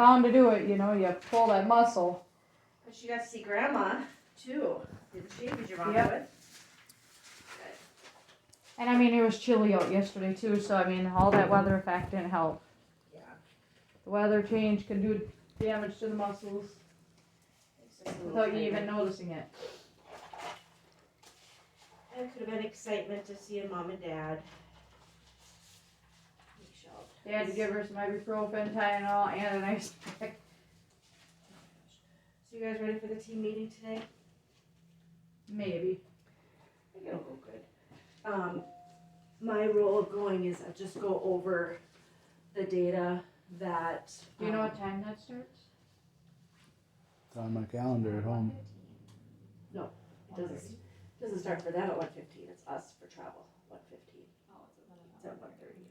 bound to do it, you pull that muscle. But she got to see Grandma, too, didn't she? Did your mom Yep. do it? And I mean, it was chilly out yesterday too, so I mean, all that weather effect didn't help. Yeah. The weather change can do damage to the muscles without you even noticing it. It could have been excitement to see a mom and dad. They had to give her some ibuprofen, Tylenol, and an ice pack. So you guys ready for the team meeting today? Maybe. I think it'll go good. My role of going is I'll just go over the data that. Do you know what time that starts? It's on my calendar at home. No, it doesn't start for them at 1:15. It's us for travel, 1:15. Oh, It's at 1:30.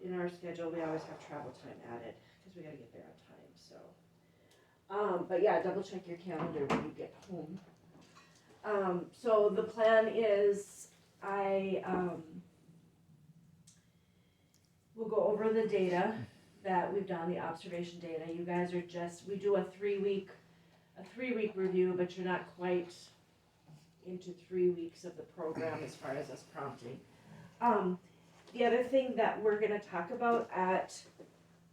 In our schedule, we always have travel time added because we gotta get there on time, so. But yeah, double check your calendar when you get home. So the plan is we'll go over the data that we've done, the observation data. You guys are we do a 3-week review, but you're not quite into 3 weeks of the program as far as us prompting. The other thing that we're gonna talk about at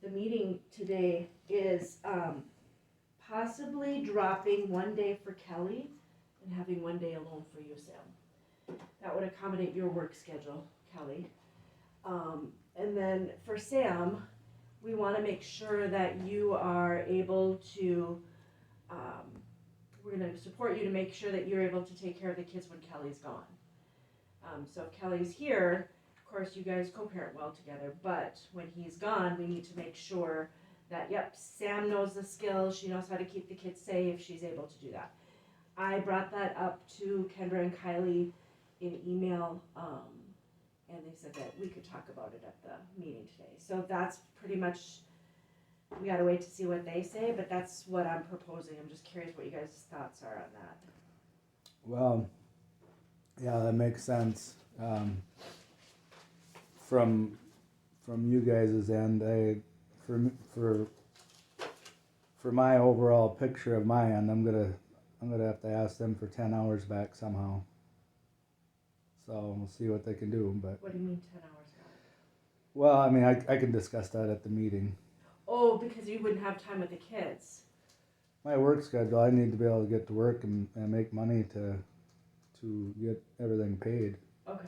the meeting today is possibly dropping one day for Kelly and having one day alone for you, Sam. That would accommodate your work schedule, Kelly. And then for Sam, we wanna make sure that you are able to, we're gonna support you to make sure that you're able to take care of the kids when Kelly's gone. So if Kelly's here, of course, you guys co-parent well together, but when he's gone, we need to make sure that, yep, Sam knows the skills, she knows how to keep the kids safe, she's able to do that. I brought that up to Kendra and Kylie in email, and they said that we could talk about it at the meeting today. So that's pretty much, we gotta wait to see what they say, but that's what I'm proposing. I'm just curious what you guys' thoughts are on that. Well, yeah, that makes sense. From you guys' end, for my overall picture of my end, I'm gonna have to ask them for 10 hours back somehow. So we'll see what they can do. But what do you mean 10 hours back? Well, I mean, I can discuss that at the meeting. Oh, because you wouldn't have time with the kids. My work schedule, I need to be able to get to work and make money to get everything paid. Okay.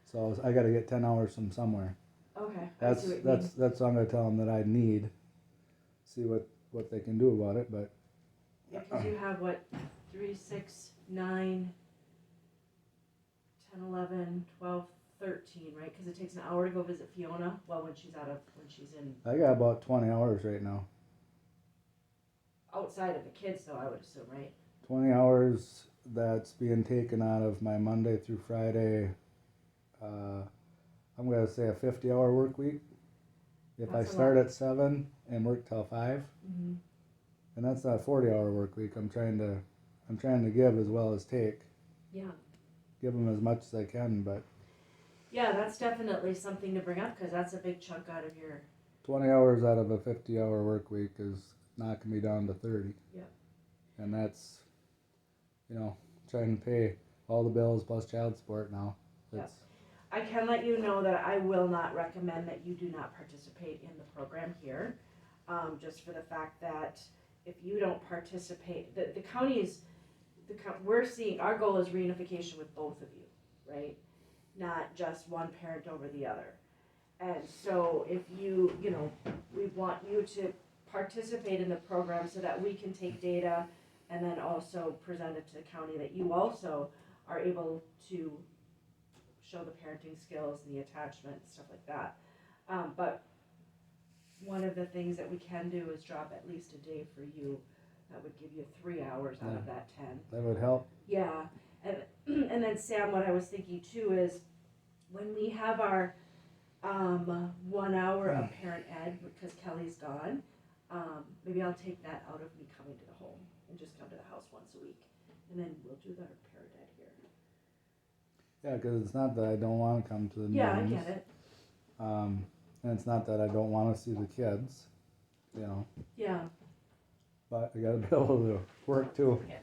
So I got to get 10 hours from somewhere. Okay. That's what I'm gonna tell them that I need. See what they can do about it, but. Yeah, because you have what, 3, 6, 9, 10, 11, 12, 13, right? Because it takes an hour to go visit Fiona. Well, when she's in. I got about 20 hours right now. Outside of the kids, though, I would assume, right? 20 hours that's being taken out of my Monday through Friday. I'm gonna say a 50-hour work week. If That's I start at 7 and work till 5, Mm-hmm. and that's not a 40-hour work week. I'm trying to give as well as take. Yeah. Give them as much as I can, but. Yeah, that's definitely something to bring up because that's a big chunk out of your. 20 hours out of a 50-hour work week is knocking me down to 30. Yeah. And that's, trying to pay all the bills plus child support now. Yeah. I can let you know that I will not recommend that you do not participate in the program here, just for the fact that if you don't participate, the county is, we're seeing, our goal is reunification with both of you, right? Not just one parent over the other. And so if we want you to participate in the program so that we can take data and then also present it to the county that you also are able to show the parenting skills and the attachment and stuff like that. But one of the things that we can do is drop at least a day for you. That would give you 3 hours out of that 10. That would help. Yeah, and then Sam, what I was thinking too is when we have our 1 hour of parent ed because Kelly's gone, maybe I'll take that out of me coming to the home and just come to the house once a week, and then we'll do the parent ed here. Yeah, because it's not that I don't want to come to the Yeah, I meetings. get it. And it's not that I don't want to see the kids, you know, Yeah, but I gotta be able to work too. Yeah.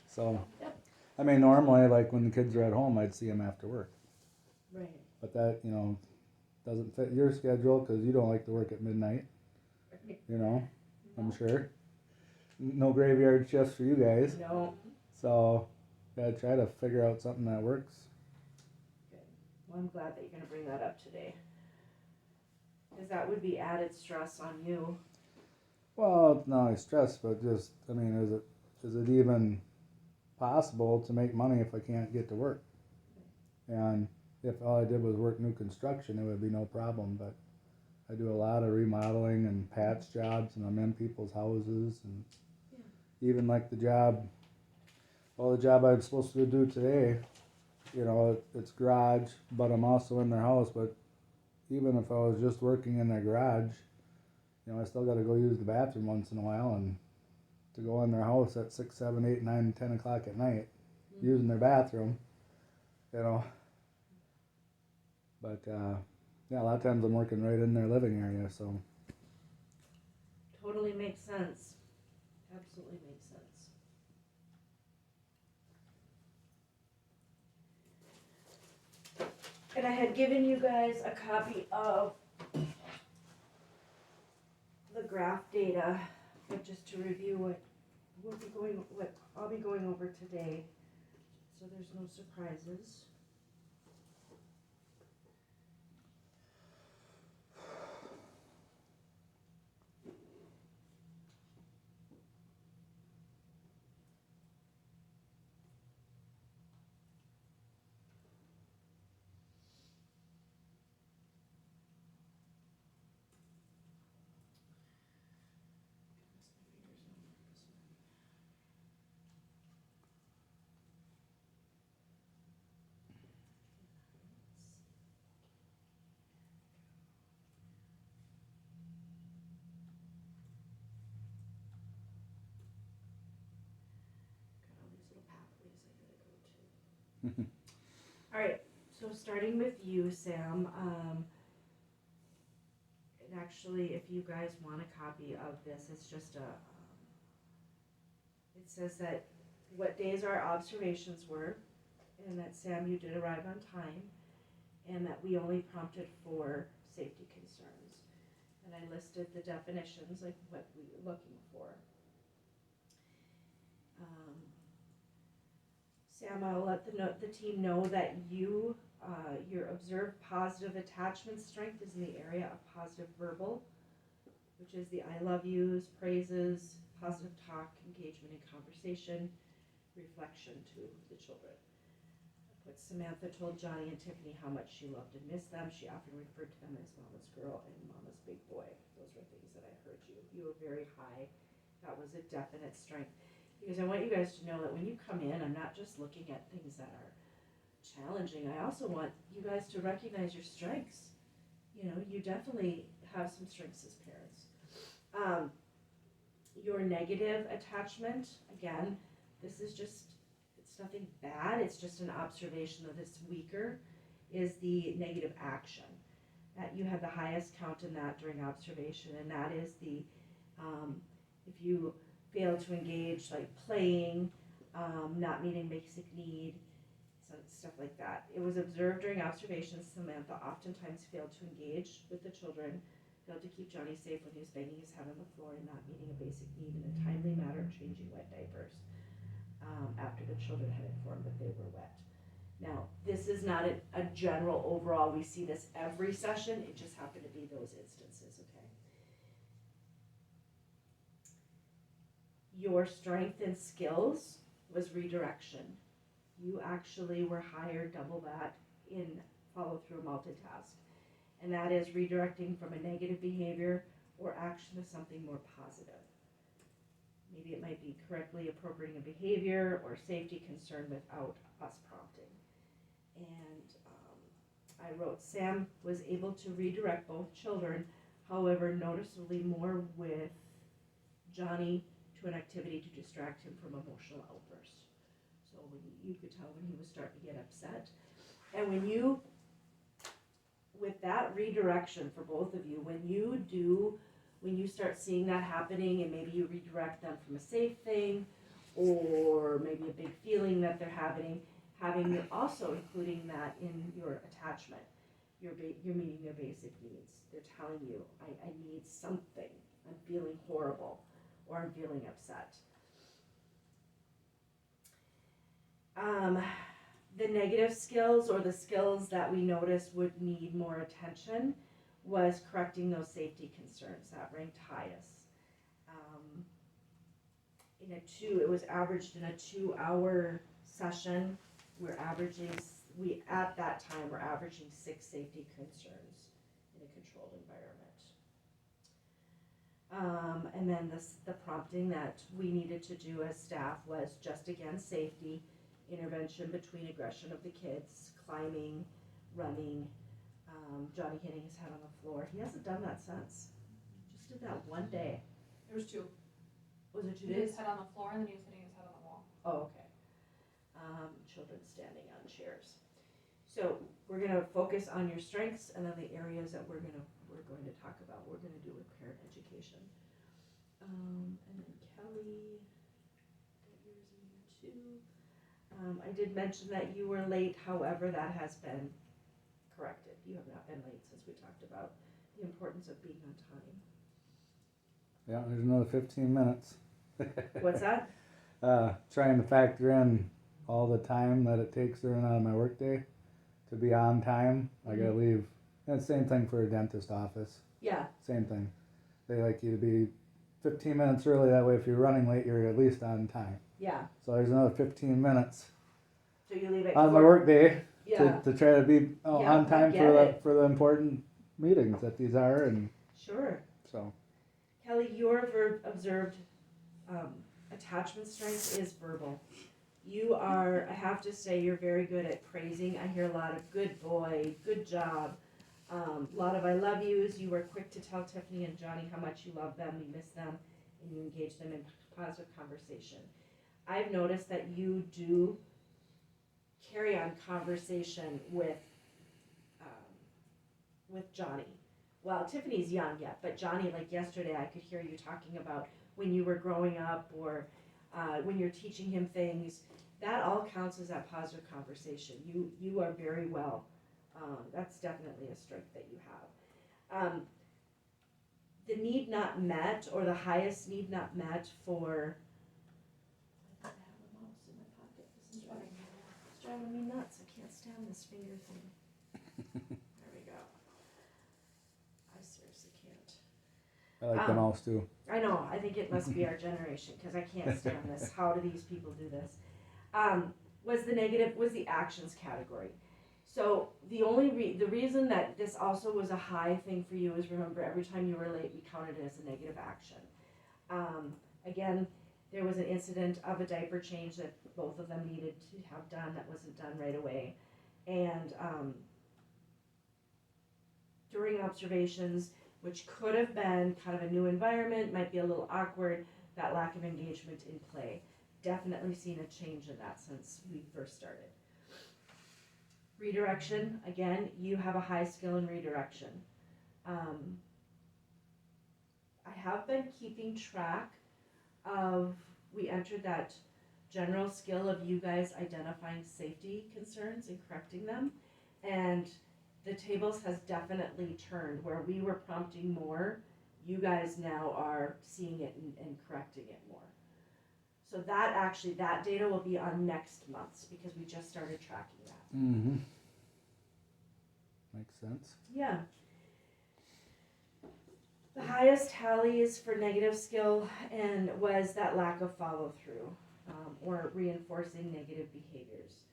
So, Yep. I mean, normally, like when the kids are at home, I'd see them after work. right. But that, you know, doesn't fit your schedule because you don't like to work at midnight, you know, I'm sure. No graveyard shifts for you guys. No. So, gotta try to figure out something that works. Well, I'm glad that you're gonna bring that up today. Cause that would be added stress on you. Well, it's not only stress, but just, I mean, is it even possible to make money if I can't get to work? And if all I did was work new construction, it would be no problem, but I do a lot of remodeling and patch jobs, and I'm in people's houses, and even like the job I'm supposed to do today, you know, it's garage, but I'm also in their house, but even if I was just working in their garage, you know, I still gotta go use the bathroom once in a while, and to go in their house at 6, 7, 8, 9, 10 o'clock at night, using their bathroom, you know. But yeah, a lot of times I'm working right in their living area, so Totally makes sense. Absolutely makes sense. And I had given you guys a copy of the graph data, but just to review what I'll be going over today, so there's no surprises. Got all these little pathways I gotta go to. All right, so starting with you, Sam. And actually, if you guys want a copy of this, it's just a. It says that what days our observations were, and that Sam, you did arrive on time, and that we only prompted for safety concerns. And I listed the definitions, like what we were looking for. Sam, I'll let the team know that your observed positive attachment strength is in the area of positive verbal, which is the I love yous, praises, positive talk, engagement in conversation, reflection to the children. I put Samantha told Johnny and Tiffany how much she loved and missed them. She often referred to them as Mama's girl and Mama's big boy. Those were things that I heard you. You were very high. That was a definite strength. Because I want you guys to know that when you come in, I'm not just looking at things that are challenging. I also want you guys to recognize your strengths. You know, you definitely have some strengths as parents. Your negative attachment, again, this is just, it's nothing bad, it's just an observation that it's weaker, is the negative action. That you have the highest count in that during observation, and that is the, if you fail to engage, like playing, not meeting basic need, so stuff like that. It was observed during observations Samantha oftentimes failed to engage with the children, failed to keep Johnny safe when he was banging his head on the floor and not meeting a basic need in a timely manner, changing wet diapers, after the children had informed that they were wet. Now, this is not a general overall, we see this every session, it just happened to be those instances, okay? Your strength and skills was redirection. You actually were higher, double that, in follow through multitask. And that is redirecting from a negative behavior or action to something more positive. Maybe it might be correctly appropriating a behavior or safety concern without us prompting. And I wrote, Sam was able to redirect both children, however, noticeably more with Johnny to an activity to distract him from emotional outbursts. So when you could tell when he was starting to get upset. And with that redirection for both of you, when you start seeing that happening and maybe you redirect them from a safe thing or maybe a big feeling that they're having also including that in your attachment. You're meeting their basic needs. They're telling you, I need something. I'm feeling horrible or I'm feeling upset. The negative skills or the skills that we noticed would need more attention was correcting those safety concerns. That ranked highest. It was averaged in a 2-hour session. At that time we're averaging 6 safety concerns in a controlled environment. And then the prompting that we needed to do as staff was just again safety, intervention between aggression of the kids, climbing, running, Johnny hitting his head on the floor. He hasn't done that since. Just did that one day. There was 2. Was it 2 He hit days? his head on the floor and then he was hitting his head on the wall. Oh, okay. Children standing on chairs. So we're gonna focus on your strengths and then the areas that we're going to talk about. We're gonna do with parent education. And then Kelly, got yours in here too. I did mention that you were late, however, that has been corrected. You have not been late since we talked about the importance of being on time. Yeah, there's another 15 minutes. What's that? Trying to factor in all the time that it takes during my workday to be on time. I gotta leave. And same thing for a dentist office. Yeah. Same thing. They like you to be 15 minutes early. That way, if you're running late, you're at least on time. Yeah. So there's another 15 minutes So you leave at on my 4. workday Yeah. to try to be Yeah, on time I get for the important meetings that these are, and Sure. so. Kelly, your observed attachment strength is verbal. You are, I have to say, you're very good at praising. I hear a lot of good boy, good job, a lot of I love yous. You were quick to tell Tiffany and Johnny how much you love them, you miss them, and you engage them in positive conversation. I've noticed that you do carry on conversation with Johnny. Well, Tiffany's young yet, but Johnny, like yesterday, I could hear you talking about when you were growing up or when you're teaching him things. That all counts as that positive conversation. You are very well. That's definitely a strength that you have. The need not met, or the highest need not met for. I have a mouse in my pocket. This is driving me nuts. I can't stand this finger thing. There we go. I seriously can't. I like the mouse too. I know. I think it must be our generation because I can't stand this. How do these people do this? Was the actions category. So the reason that this also was a high thing for you is, remember, every time you were late, we counted it as a negative action. Again, there was an incident of a diaper change that both of them needed to have done that wasn't done right away. And during observations, which could have been kind of a new environment, might be a little awkward, that lack of engagement in play. Definitely seen a change in that since we first started. Redirection, again, you have a high skill in redirection. I have been keeping track of, we entered that general skill of you guys identifying safety concerns and correcting them, and the tables has definitely turned. Where we were prompting more, you guys now are seeing it and correcting it more. So that data will be on next month's because we just started tracking that. Mm-hmm. Makes sense. Yeah. The highest tallies for negative skill and was that lack of follow through or reinforcing negative behaviors.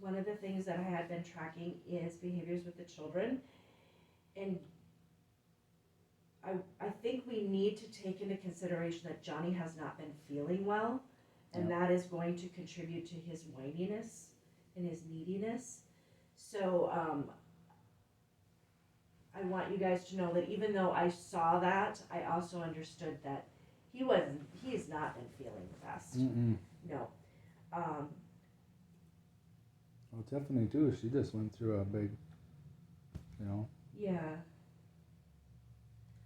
One of the things that I had been tracking is behaviors with the children, and I think we need to take into consideration that Johnny has not been feeling well, and that is going to contribute to his whininess and his neediness. So I want you guys to know that even though I saw that, I also understood that he has not been feeling the best. Mm-mm. No. Well, Tiffany too, she just went through a big, you know, Yeah.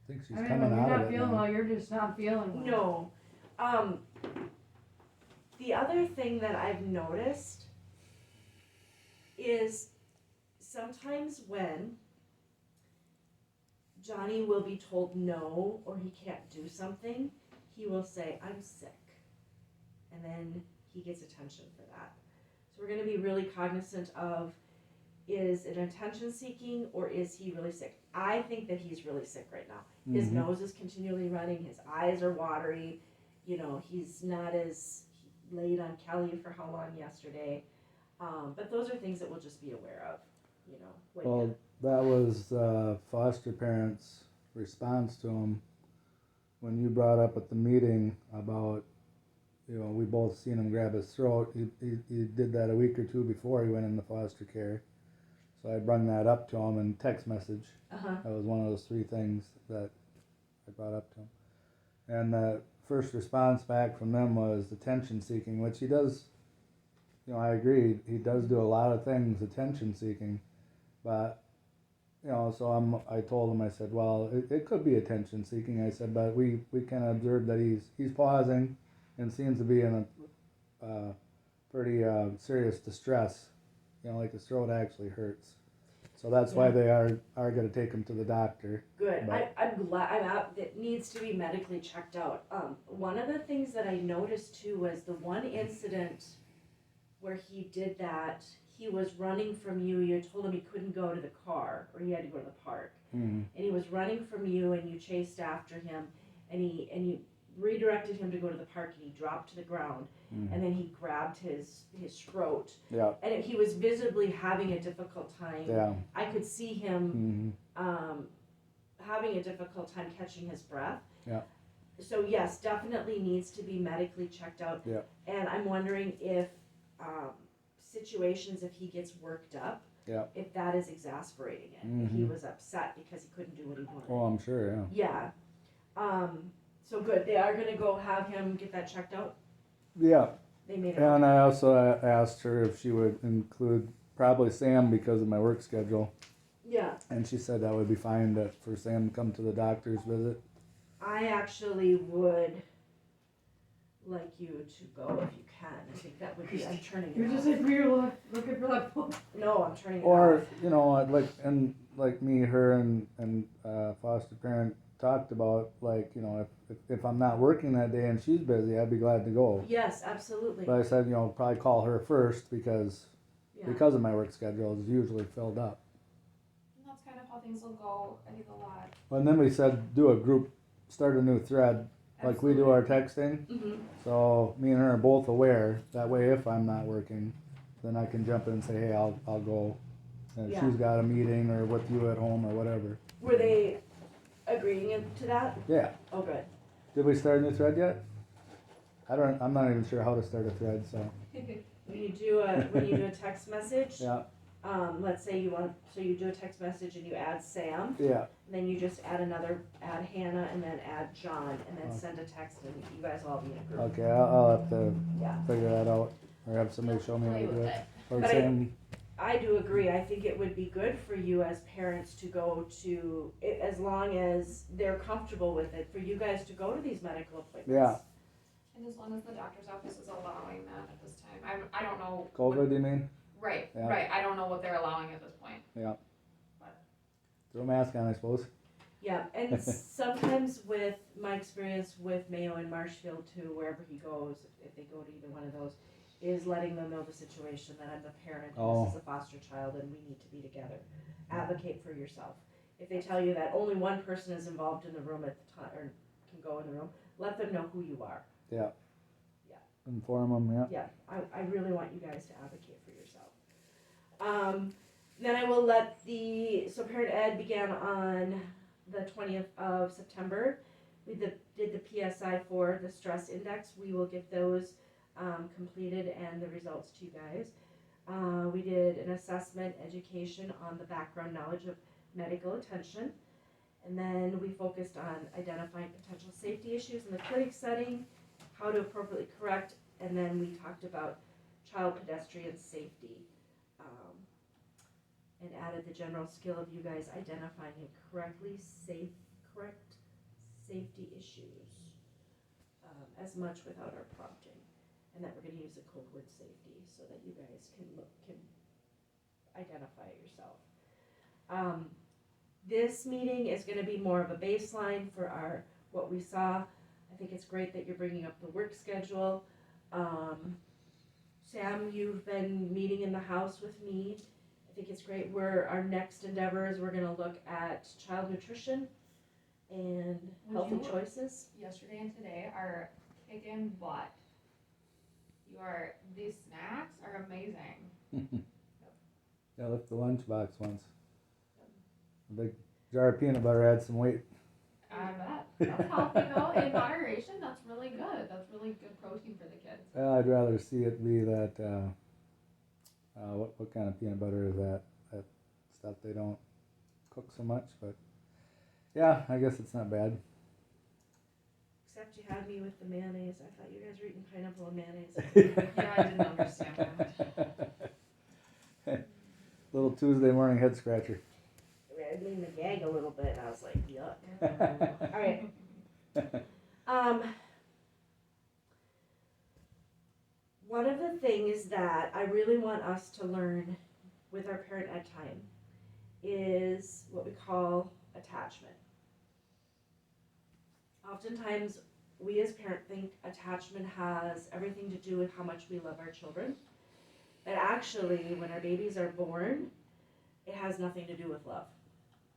I think she's I mean, coming when you're out not of it feeling now. well, you're just not feeling well. No. The other thing that I've noticed is sometimes when Johnny will be told no or he can't do something, he will say, I'm sick. And then he gets attention for that. So we're going to be really cognizant of, is it attention seeking or is he really sick? I think that he's really sick right now. His Mhm. nose is continually running, his eyes are watery, you know, he's not as laid on Kelly for how long yesterday. But those are things that we'll just be aware of, you know. Well, that was foster parents' response to him when you brought up at the meeting about, you know, we both seen him grab his throat. He did that a week or two before he went into foster care. So I brung that up to him in text message. Uh-huh. That was one of those 3 things that I brought up to him. And the first response back from them was attention seeking, which he does, you know, I agree, he does do a lot of things attention seeking. But, you know, so I told him, I said, well, it could be attention seeking. I said, but we can observe that he's pausing and seems to be in a pretty serious distress. You know, like his throat actually hurts. So that's why they are going to take him to the doctor. Good. But- I'm glad. I'm out. It needs to be medically checked out. One of the things that I noticed too was the one incident where he did that. He was running from you. You told him he couldn't go to the car, or he had to go to the park. Mm-hmm. And he was running from you, and you chased after him, and you redirected him to go to the park, and he dropped to the ground, Mm-hmm. and then he grabbed his throat, Yeah, and he was visibly having a difficult time. yeah. I could see him Mm-hmm. having a difficult time catching his breath. Yeah. So yes, definitely needs to be medically checked out. Yeah. And I'm wondering if situations, if he gets worked up, Yeah. if that is exasperating it. If he Mhm. was upset because he couldn't do what he wanted. Oh, I'm sure, yeah. Yeah. So good. They are gonna go have him get that checked out. Yeah, They made it. and I also asked her if she would include probably Sam because of my work schedule. Yeah. And she said that would be fine for Sam to come to the doctor's visit. I actually would like you to go if you can. I think that would be. I'm turning it You're off. just like we're looking for that book. No, I'm turning it Or, off. you know, like me, her, and foster parent talked about, like, you know, if I'm not working that day and she's busy, I'd be glad to go. Yes, absolutely. But I said, you know, probably call her first because Yeah. of my work schedule is usually filled up. And that's kind of how things will go, I think, a lot. And then we said do a group, start a new thread like we do our texting. Mm-hmm. So me and her are both aware. That way, if I'm not working, then I can jump in and say, hey, I'll go. And if Yeah. she's got a meeting or with you at home or whatever. Were they agreeing to that? Yeah. Oh, good. Did we start a new thread yet? I'm not even sure how to start a thread. So When you do a text message, yeah, let's say you do a text message and you add Sam, yeah. and then you just add Hannah, and then add John, and then Okay. send a text, and you guys all be in a group. Okay, I'll have to Yeah. figure that out or have somebody show me how Play to do with it. it. Or But Sam. I do agree. I think it would be good for you as parents to go to, as long as they're comfortable with it, for you guys to go to these medical appointments. Yeah. And as long as the doctor's office is allowing that at this time. I don't know. COVID, you mean? Right, Yeah. right. I don't know what they're allowing at this point. Throw a mask on, I suppose. Yeah, and sometimes with my experience with Mayo and Marshfield too, wherever he goes, if they go to either one of those, is letting them know the situation, that I'm the parent, Oh. this is a foster child, and we need to be together. Advocate for yourself. If they tell you that only one person is involved in the room at the time, or can go in the room, let them know who you are. Inform them, yeah. Yeah, I really want you guys to advocate for yourself. Then I will let so Parent Ed began on the 20th of September. We did the PSI for the stress index. We will get those completed and the results to you guys. We did an assessment education on the background knowledge of medical attention. And then we focused on identifying potential safety issues in the clinic setting, how to appropriately correct, and then we talked about child pedestrian safety and added the general skill of you guys identifying and correct safety issues, as much without our prompting. And that we're gonna use the code word safety so that you guys can identify it yourself. This meeting is gonna be more of a baseline for what we saw. I think it's great that you're bringing up the work schedule. Sam, you've been meeting in the house with me. I think it's great. Our next endeavors, we're gonna look at child nutrition and healthy choices. Yesterday and today are kicking butt. These snacks are amazing. Yeah, I left the lunchbox once. A big jar of peanut butter had some weight. I bet. That's healthy though, in moderation, that's really good. That's really good protein for the kids. Well, I'd rather see it be that, what kind of peanut butter is that? That stuff they don't cook so much, but yeah, I guess it's not bad. Except you had me with the mayonnaise. I thought you guys were eating pineapple and mayonnaise. Yeah, I didn't understand that. Little Tuesday morning head scratcher. It made me gag a little bit, and I was like, yuck. All right. One of the things that I really want us to learn with our parent ed time is what we call attachment. Oftentimes, we as parents think attachment has everything to do with how much we love our children. But actually, when our babies are born, it has nothing to do with love.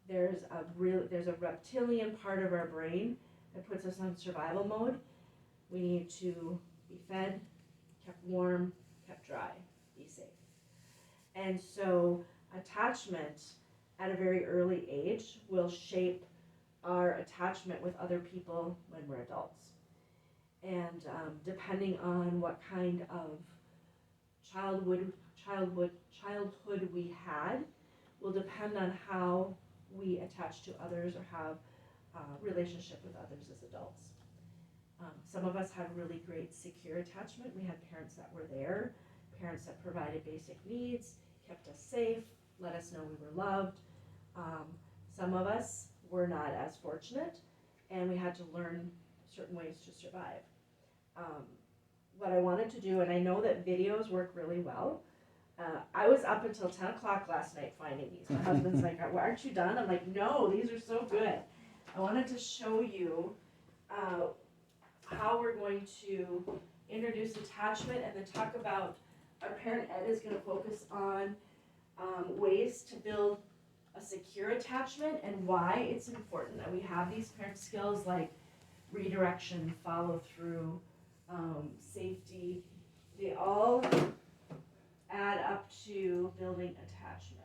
There's a reptilian part of our brain that puts us on survival mode. We need to be fed, kept warm, kept dry, be safe. And so attachment at a very early age will shape our attachment with other people when we're adults. And depending on what kind of childhood we had will depend on how we attach to others or have a relationship with others as adults. Some of us had really great secure attachment. We had parents that were there, parents that provided basic needs, kept us safe, let us know we were loved. Some of us were not as fortunate, and we had to learn certain ways to survive. What I wanted to do, and I know that videos work really well. I was up until 10 o'clock last night finding these. My husband's like, aren't you done? I'm like, no, these are so good. I wanted to show you how we're going to introduce attachment and then talk about our parent ed is going to focus on ways to build a secure attachment and why it's important that we have these parent skills like redirection, follow through, safety. They all add up to building attachment.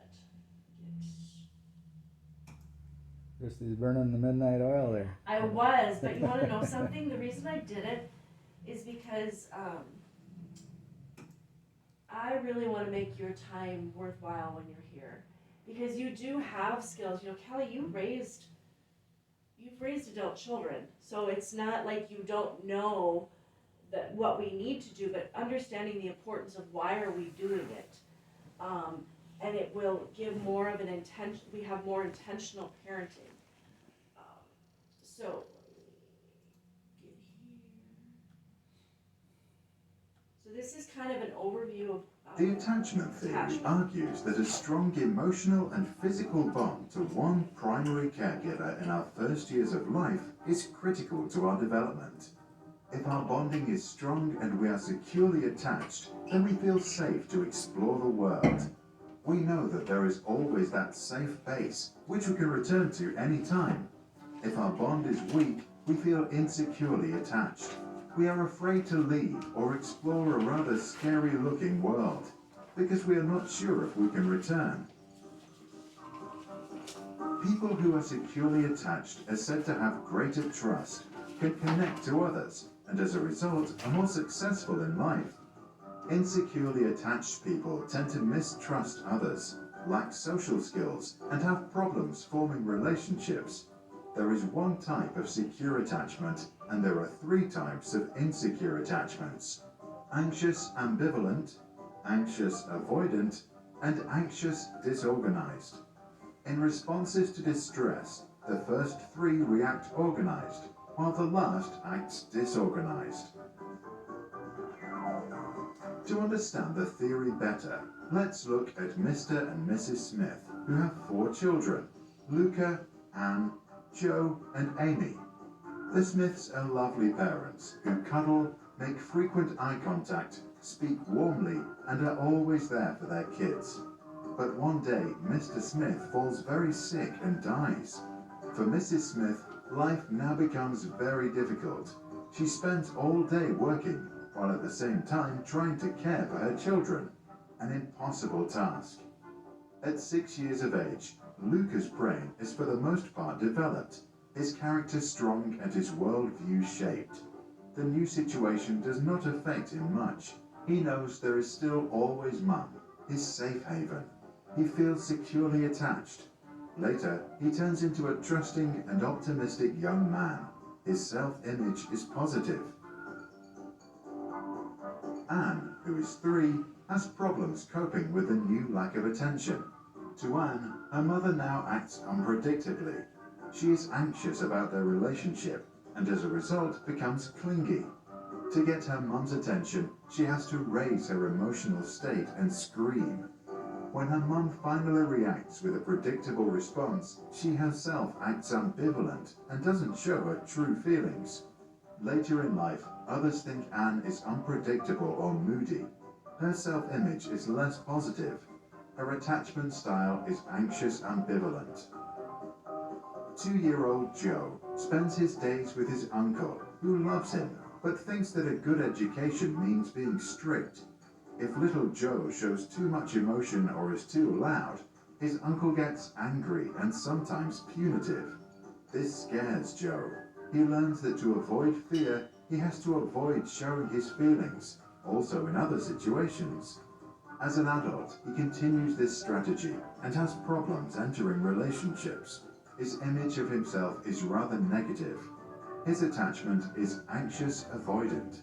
Christy's burning the midnight oil there. I was, but you want to know something? The reason I did it is because I really want to make your time worthwhile when you're here. Because you do have skills. You know, Kelly, you've raised adult children. So it's not like you don't know what we need to do, but understanding the importance of why are we doing it. And it will give more of an intention, we have more intentional parenting. So, get here. So this is kind of an overview of The attachment theory argues that a strong emotional and physical bond to one primary caregiver in our first years of life is critical to our development. If our bonding is strong and we are securely attached, then we feel safe to explore the world. We know that there is always that safe base, which we can return to any time. If our bond is weak, we feel insecurely attached. We are afraid to leave or explore a rather scary-looking world, because we are not sure if we can return. People who are securely attached are said to have greater trust, can connect to others, and as a result are more successful in life. Insecurely attached people tend to mistrust others, lack social skills, and have problems forming relationships. There is one type of secure attachment, and there are 3 types of insecure attachments: anxious ambivalent, anxious avoidant, and anxious disorganized. In responses to distress, the first three react organized, while the last acts disorganized. To understand the theory better, let's look at Mr. and Mrs. Smith, who have 4 children, Luca, Anne, Joe, and Amy. The Smiths are lovely parents who cuddle, make frequent eye contact, speak warmly, and are always there for their kids. But one day, Mr. Smith falls very sick and dies. For Mrs. Smith, life now becomes very difficult. She spends all day working, while at the same time trying to care for her children. An impossible task. At 6 years of age, Luca's brain is for the most part developed, his character strong and his worldview shaped. The new situation does not affect him much. He knows there is still always Mum, his safe haven. He feels securely attached. Later, he turns into a trusting and optimistic young man. His self-image is positive. Anne, who is 3, has problems coping with the new lack of attention. To Anne, her mother now acts unpredictably. She is anxious about their relationship and as a result becomes clingy. To get her mum's attention, she has to raise her emotional state and scream. When her mum finally reacts with a predictable response, she herself acts ambivalent and doesn't show her true feelings. Later in life, others think Anne is unpredictable or moody. Her self-image is less positive. Her attachment style is anxious ambivalent. 2-year-old Joe spends his days with his uncle, who loves him, but thinks that a good education means being strict. If little Joe shows too much emotion or is too loud, his uncle gets angry and sometimes punitive. This scares Joe. He learns that to avoid fear, he has to avoid showing his feelings, also in other situations. As an adult, he continues this strategy and has problems entering relationships. His image of himself is rather negative. His attachment is anxious avoidant.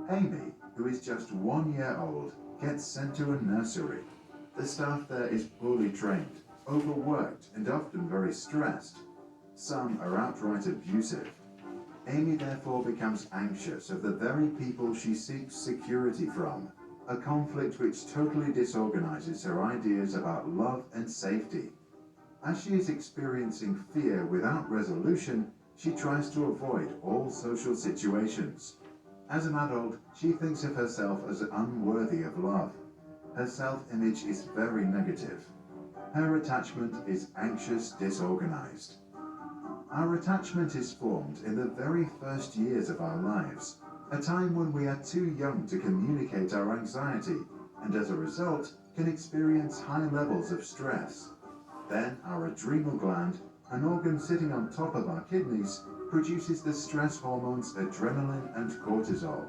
Amy, who is just 1 year old, gets sent to a nursery. The staff there is poorly trained, overworked, and often very stressed. Some are outright abusive. Amy therefore becomes anxious of the very people she seeks security from, a conflict which totally disorganizes her ideas about love and safety. As she is experiencing fear without resolution, she tries to avoid all social situations. As an adult, she thinks of herself as unworthy of love. Her self-image is very negative. Her attachment is anxious, disorganized. Our attachment is formed in the very first years of our lives, a time when we are too young to communicate our anxiety, and as a result, can experience high levels of stress. Then our adrenal gland, an organ sitting on top of our kidneys, produces the stress hormones adrenaline and cortisol.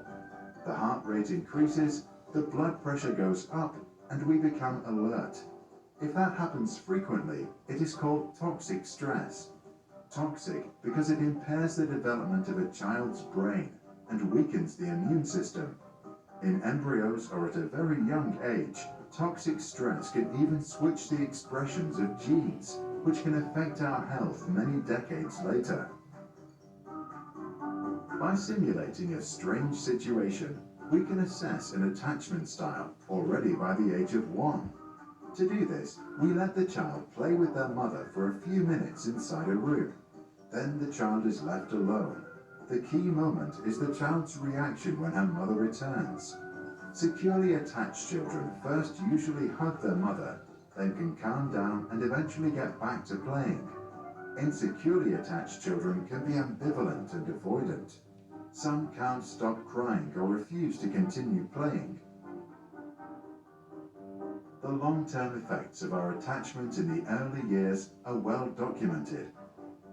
The heart rate increases, the blood pressure goes up, and we become alert. If that happens frequently, it is called toxic stress. Toxic because it impairs the development of a child's brain and weakens the immune system. In embryos or at a very young age, toxic stress can even switch the expressions of genes, which can affect our health many decades later. By simulating a strange situation, we can assess an attachment style already by the age of 1. To do this, we let the child play with their mother for a few minutes inside a room. Then the child is left alone. The key moment is the child's reaction when her mother returns. Securely attached children first usually hug their mother, then can calm down and eventually get back to playing. Insecurely attached children can be ambivalent and avoidant. Some can't stop crying or refuse to continue playing. The long-term effects of our attachment in the early years are well documented.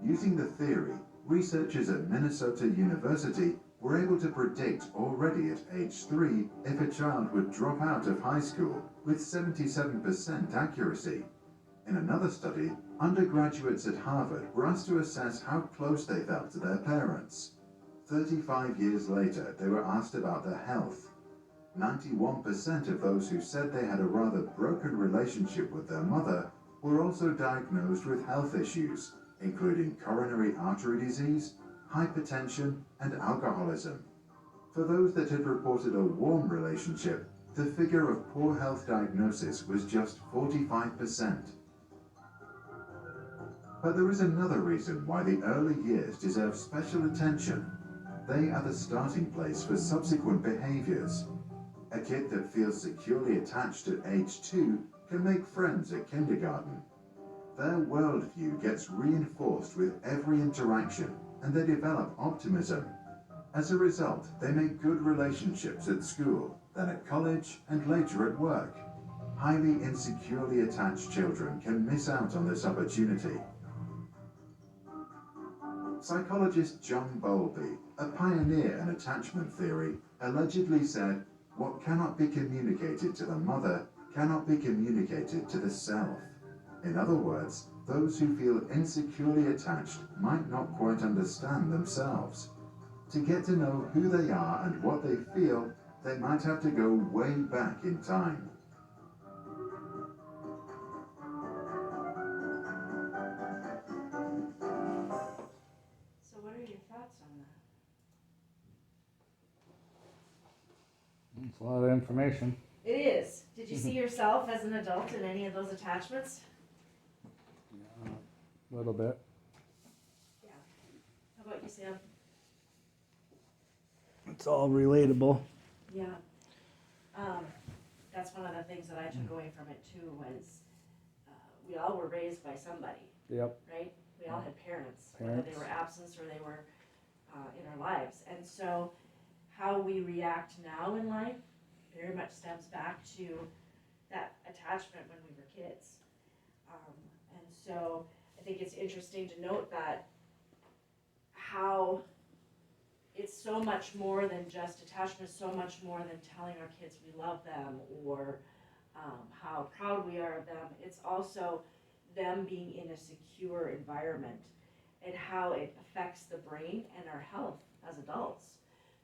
Using the theory, researchers at Minnesota University were able to predict already at age 3 if a child would drop out of high school with 77% accuracy. In another study, undergraduates at Harvard were asked to assess how close they felt to their parents. 35 years later, they were asked about their health. 91% of those who said they had a rather broken relationship with their mother were also diagnosed with health issues, including coronary artery disease, hypertension, and alcoholism. For those that had reported a warm relationship, the figure of poor health diagnosis was just 45%. But there is another reason why the early years deserve special attention. They are the starting place for subsequent behaviors. A kid that feels securely attached at age 2 can make friends at kindergarten. Their worldview gets reinforced with every interaction, and they develop optimism. As a result, they make good relationships at school, then at college, and later at work. Highly insecurely attached children can miss out on this opportunity. Psychologist John Bowlby, a pioneer in attachment theory, allegedly said, "What cannot be communicated to the mother cannot be communicated to the self." In other words, those who feel insecurely attached might not quite understand themselves. To get to know who they are and what they feel, they might have to go way back in time. So what are your thoughts on that? It's a lot of information. It is. Did you see yourself as an adult in any of those attachments? A little bit. Yeah. How about you, Sam? It's all relatable. Yeah. That's one of the things that I took away from it too was we all were raised by somebody, Yep. right? We all had parents, whether they were absent or they were in our lives. And so how we react now in life very much stems back to that attachment when we were kids. And so I think it's interesting to note that how it's so much more than just attachment, so much more than telling our kids we love them or how proud we are of them. It's also them being in a secure environment and how it affects the brain and our health as adults.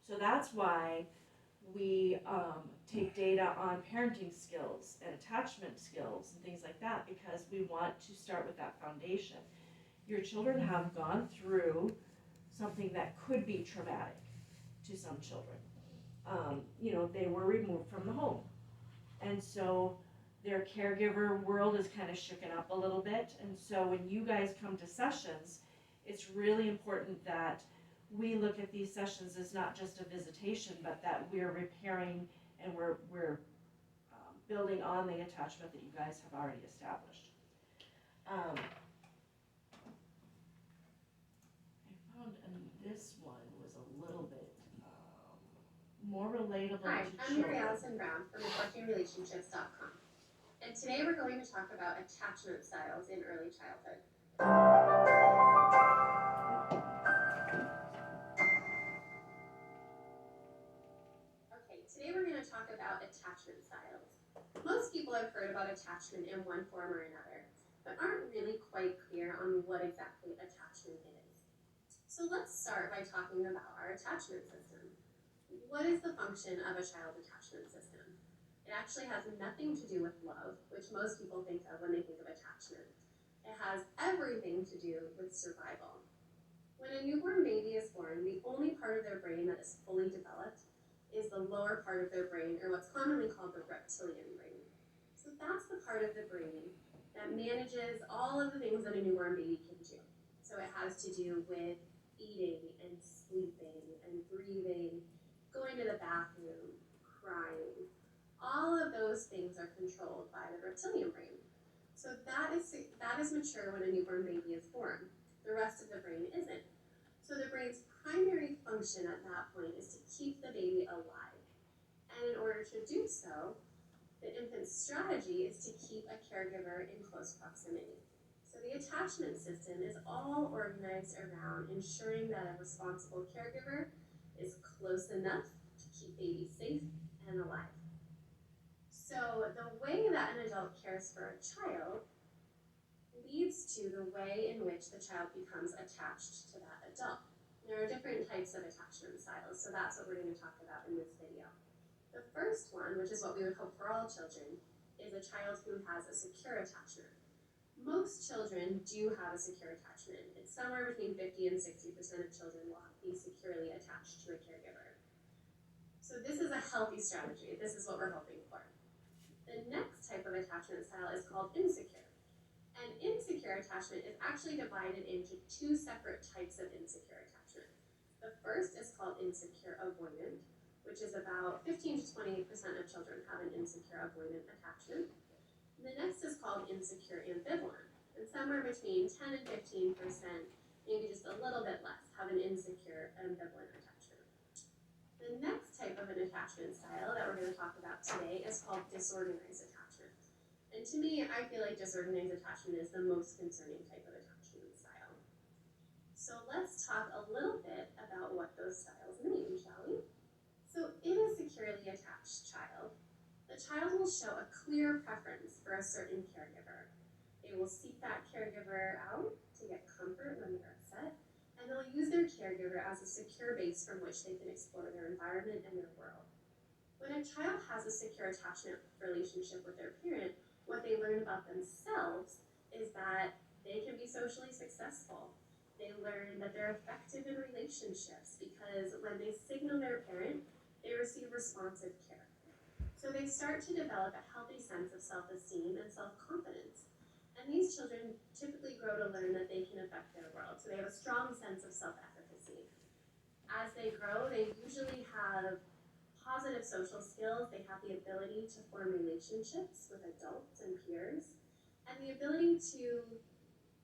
So that's why we take data on parenting skills and attachment skills and things like that, because we want to start with that foundation. Your children have gone through something that could be traumatic to some children. They were removed from the home. And so their caregiver world is kind of shooken up a little bit. And so when you guys come to sessions, it's really important that we look at these sessions as not just a visitation, but that we're repairing and we're building on the attachment that you guys have already established. I found this one was a little bit more relatable Hi, to I'm Mary children. Allison Brown from WorkingRelationships.com. And today we're going to talk about attachment styles in early childhood. Okay, today we're going to talk about attachment styles. Most people have heard about attachment in one form or another, but aren't really quite clear on what exactly attachment is. So let's start by talking about our attachment system. What is the function of a child attachment system? It actually has nothing to do with love, which most people think of when they think of attachment. It has everything to do with survival. When a newborn baby is born, the only part of their brain that is fully developed is the lower part of their brain, or what's commonly called the reptilian brain. So that's the part of the brain that manages all of the things that a newborn baby can do. So it has to do with eating and sleeping and breathing, going to the bathroom, crying. All of those things are controlled by the reptilian brain. So that is mature when a newborn baby is born. The rest of the brain isn't. So the brain's primary function at that point is to keep the baby alive. And in order to do so, the infant's strategy is to keep a caregiver in close proximity. So the attachment system is all organized around ensuring that a responsible caregiver is close enough to keep baby safe and alive. So the way that an adult cares for a child leads to the way in which the child becomes attached to that adult. There are different types of attachment styles, so that's what we're going to talk about in this video. The first one, which is what we would hope for all children, is a child who has a secure attachment. Most children do have a secure attachment. It's somewhere between 50 and 60% of children will be securely attached to a caregiver. So this is a healthy strategy. This is what we're hoping for. The next type of attachment style is called insecure. And insecure attachment is actually divided into two separate types of insecure attachment. The first is called insecure avoidant, which is about 15 to 20% of children have an insecure avoidant attachment. And the next is called insecure ambivalent, and somewhere between 10 and 15%, maybe just a little bit less, have an insecure ambivalent attachment. The next type of an attachment style that we're going to talk about today is called disorganized attachment. And to me, I feel like disorganized attachment is the most concerning type of attachment style. So let's talk a little bit about what those styles mean, shall we? So in a securely attached child, the child will show a clear preference for a certain caregiver. They will seek that caregiver out to get comfort when they're upset, and they'll use their caregiver as a secure base from which they can explore their environment and their world. When a child has a secure attachment relationship with their parent, what they learn about themselves is that they can be socially successful. They learn that they're effective in relationships because when they signal their parent, they receive responsive care. So they start to develop a healthy sense of self-esteem and self-confidence. And these children typically grow to learn that they can affect their world. So they have a strong sense of self-efficacy. As they grow, they usually have positive social skills. They have the ability to form relationships with adults and peers, and the ability to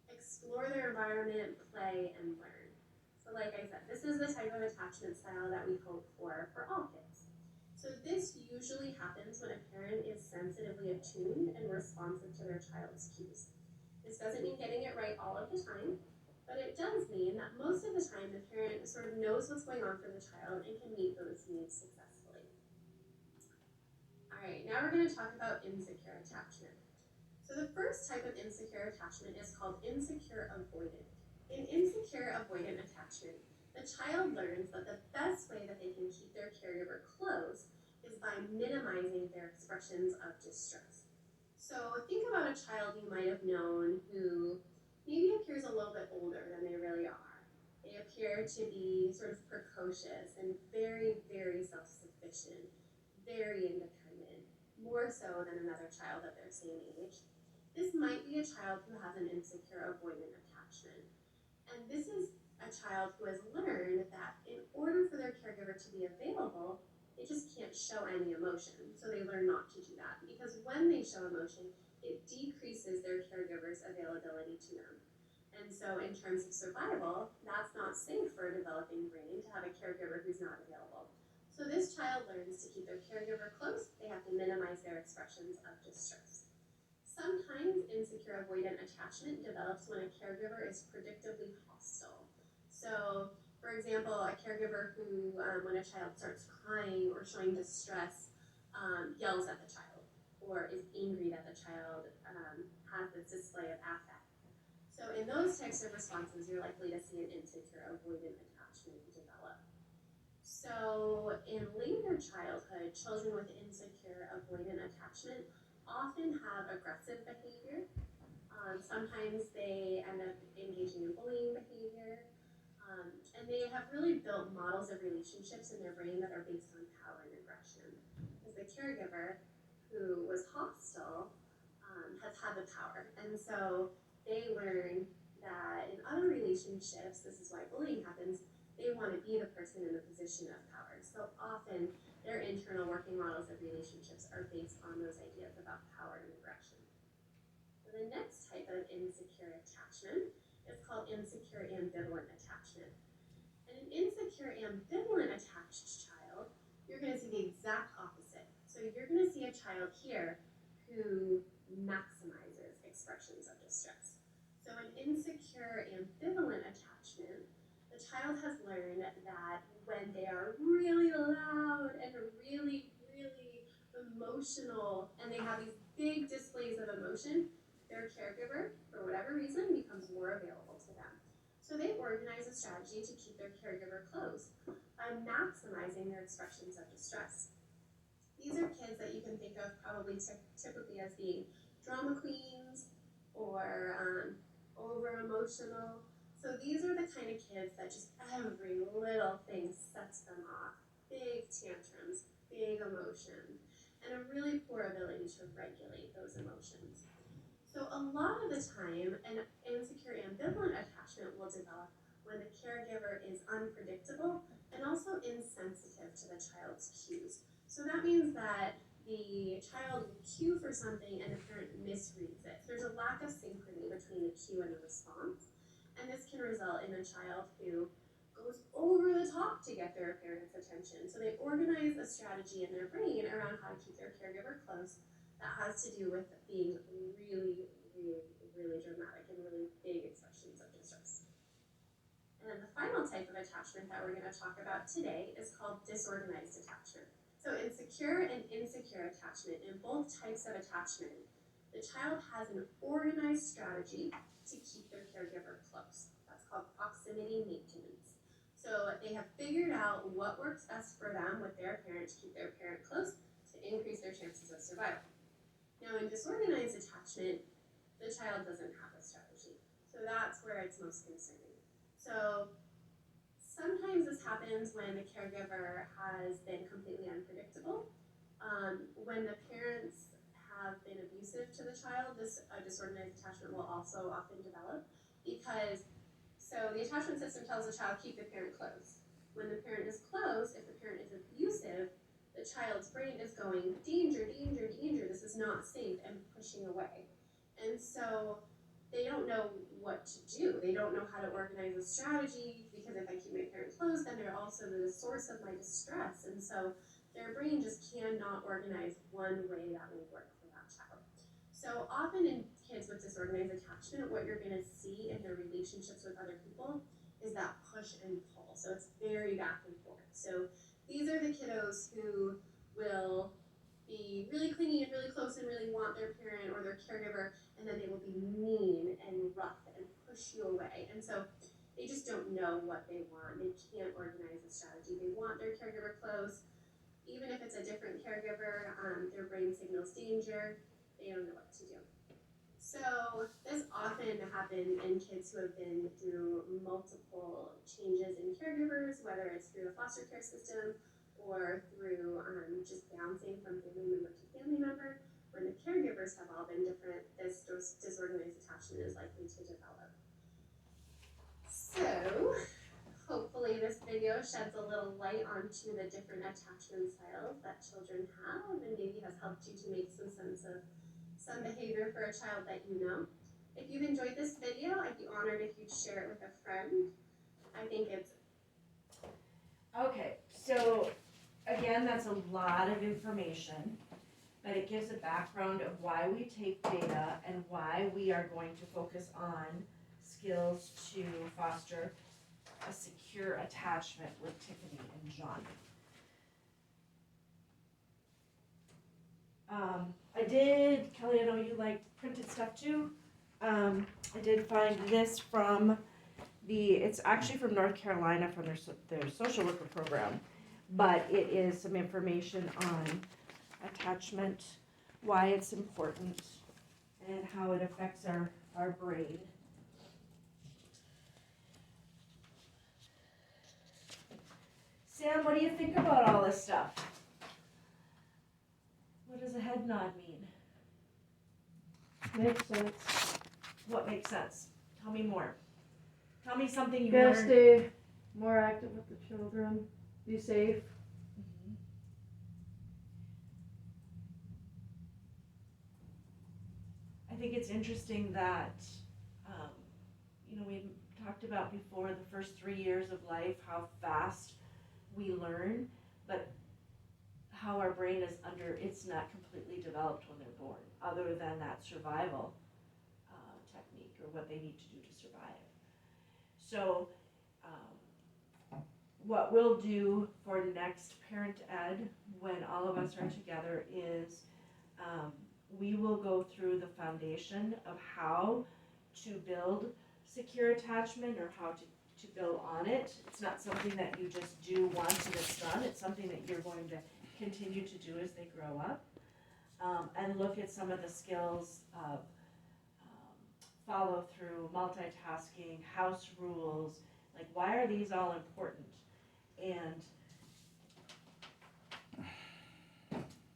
explore their environment, play, and learn. So like I said, this is the type of attachment style that we hope for all kids. So this usually happens when a parent is sensitively attuned and responsive to their child's cues. This doesn't mean getting it right all of the time, but it does mean that most of the time the parent sort of knows what's going on for the child and can meet those needs successfully. All right, now we're going to talk about insecure attachment. So the first type of insecure attachment is called insecure avoidant. In insecure avoidant attachment, the child learns that the best way that they can keep their caregiver close is by minimizing their expressions of distress. So think about a child you might have known who maybe appears a little bit older than they really are. They appear to be sort of precocious and very, very self-sufficient, very independent, more so than another child at their same age. This might be a child who has an insecure avoidant attachment. And this is a child who has learned that in order for their caregiver to be available, they just can't show any emotion. So they learn not to do that because when they show emotion, it decreases their caregiver's availability to them. And so in terms of survival, that's not safe for a developing brain to have a caregiver who's not available. So this child learns to keep their caregiver close. They have to minimize their expressions of distress. Sometimes insecure avoidant attachment develops when a caregiver is predictably hostile. So, for example, a caregiver who, when a child starts crying or showing distress, yells at the child or is angry that the child has this display of affect. So in those types of responses, you're likely to see an insecure avoidant attachment develop. So in later childhood, children with insecure avoidant attachment often have aggressive behavior. Sometimes they end up engaging in bullying behavior. And they have really built models of relationships in their brain that are based on power and aggression. Because the caregiver who was hostile has had the power. And so they learn that in other relationships, this is why bullying happens, they want to be the person in the position of power. So often their internal working models of relationships are based on those ideas about power and aggression. And the next type of insecure attachment is called insecure ambivalent attachment. And an insecure ambivalent attached child, you're going to see the exact opposite. So you're going to see a child here who maximizes expressions of distress. So an insecure ambivalent attachment, the child has learned that when they are really loud and really, really emotional and they have these big displays of emotion, their caregiver, for whatever reason, becomes more available to them. So they organize a strategy to keep their caregiver close by maximizing their expressions of distress. These are kids that you can think of probably typically as being drama queens or over emotional. So these are the kind of kids that just every little thing sets them off. Big tantrums, big emotion, and a really poor ability to regulate those emotions. So a lot of the time, an insecure ambivalent attachment will develop when the caregiver is unpredictable and also insensitive to the child's cues. So that means that the child will cue for something and the parent misreads it. There's a lack of synchrony between the cue and the response, and this can result in a child who goes over the top to get their parent's attention. So they organize a strategy in their brain around how to keep their caregiver close that has to do with being really dramatic and really big expressions of distress. And then the final type of attachment that we're going to talk about today is called disorganized attachment. So in secure and insecure attachment, in both types of attachment, the child has an organized strategy to keep their caregiver close. That's called proximity maintenance. So they have figured out what works best for them with their parent to keep their parent close to increase their chances of survival. Now in disorganized attachment, the child doesn't have a strategy. So that's where it's most concerning. So sometimes this happens when the caregiver has been completely unpredictable. When the parents have been abusive to the child, this disorganized attachment will also often develop because the attachment system tells the child keep the parent close. When the parent is close, if the parent is abusive, the child's brain is going danger, danger, danger, this is not safe, and pushing away. And so they don't know what to do. They don't know how to organize a strategy because if I keep my parent close, then they're also the source of my distress. And so their brain just cannot organize one way that will work for that child. So often in kids with disorganized attachment, what you're going to see in their relationships with other people is that push and pull. So it's very back and forth. So these are the kiddos who will be really clingy and really close and really want their parent or their caregiver, and then they will be mean and rough and push you away. And so they just don't know what they want. They can't organize a strategy. They want their caregiver close. Even if it's a different caregiver, their brain signals danger. They don't know what to do. So this often happens in kids who have been through multiple changes in caregivers, whether it's through the foster care system or through just bouncing from family member to family member. When the caregivers have all been different, this disorganized attachment is likely to develop. So hopefully this video sheds a little light onto the different attachment styles that children have and maybe has helped you to make some sense of some behavior for a child that you know. If you've enjoyed this video, I'd be honored if you'd share it with a friend. I think it's... Okay, so again, that's a lot of information, but it gives a background of why we take data and why we are going to focus on skills to foster a secure attachment with Tiffany and John. Kelly, I know you like printed stuff too. I did find this from it's actually from North Carolina from their social worker program, but it is some information on attachment, why it's important, and how it affects our brain. Sam, what do you think about all this stuff? What does a head nod mean? Makes sense. What makes sense? Tell me more. Tell me something you Gotta learned. stay more active with the children. Be safe. Mhm. I think it's interesting that, we talked about before the first 3 years of life, how fast we learn, but how our brain is it's not completely developed when they're born, other than that survival technique or what they need to do to survive. So what we'll do for next Parent Ed, when all of us are together, is we will go through the foundation of how to build secure attachment or how to build on it. It's not something that you just do once and it's done. It's something that you're going to continue to do as they grow up. And look at some of the skills of follow through, multitasking, house rules, like why are these all important? And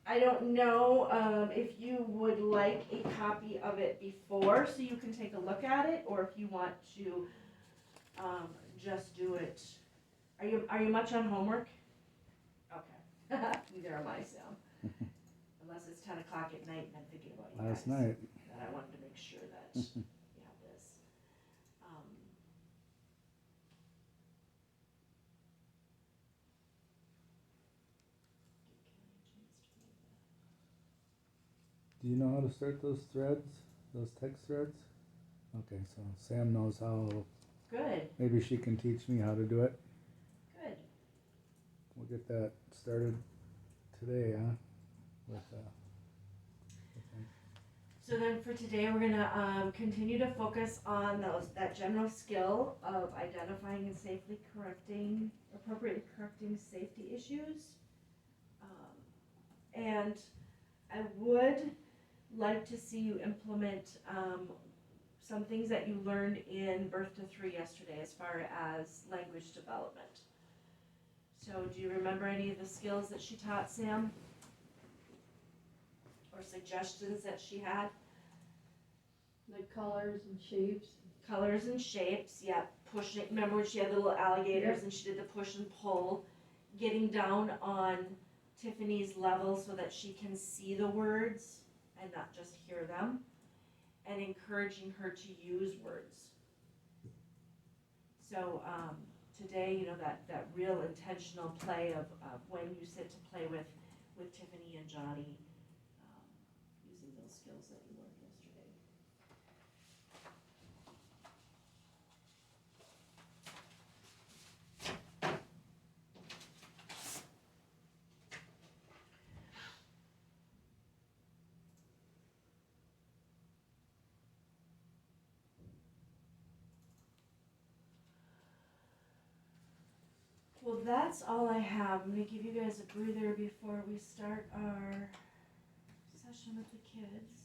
I don't know if you would like a copy of it before so you can take a look at it, or if you want to just do it. Are you much on homework? Okay. Neither am I, Sam. Unless it's 10 o'clock at night and I'm thinking about you Last guys. night. That I wanted to make sure that you have this. Do you know how to start those threads, those text threads? Okay, so Sam knows how. Good, Maybe she can teach me how to do it. good. We'll get that started today, huh? With So then for today, we're gonna continue to focus on that general skill of identifying and appropriately correcting safety issues. And I would like to see you implement some things that you learned in Birth to 3 yesterday as far as language development. So do you remember any of the skills that she taught, Sam? Or suggestions that she had? Like colors and shapes. Colors and shapes, yeah. Pushing, remember when she had the little alligators and she did the push and pull? Getting down on Tiffany's level so that she can see the words and not just hear them. And encouraging her to use words. So today, you know, that real intentional play of when you sit to play with Tiffany and Johnny, using those skills that you learned yesterday. Well, that's all I have. I'm going to give you guys a breather before we start our session with the kids.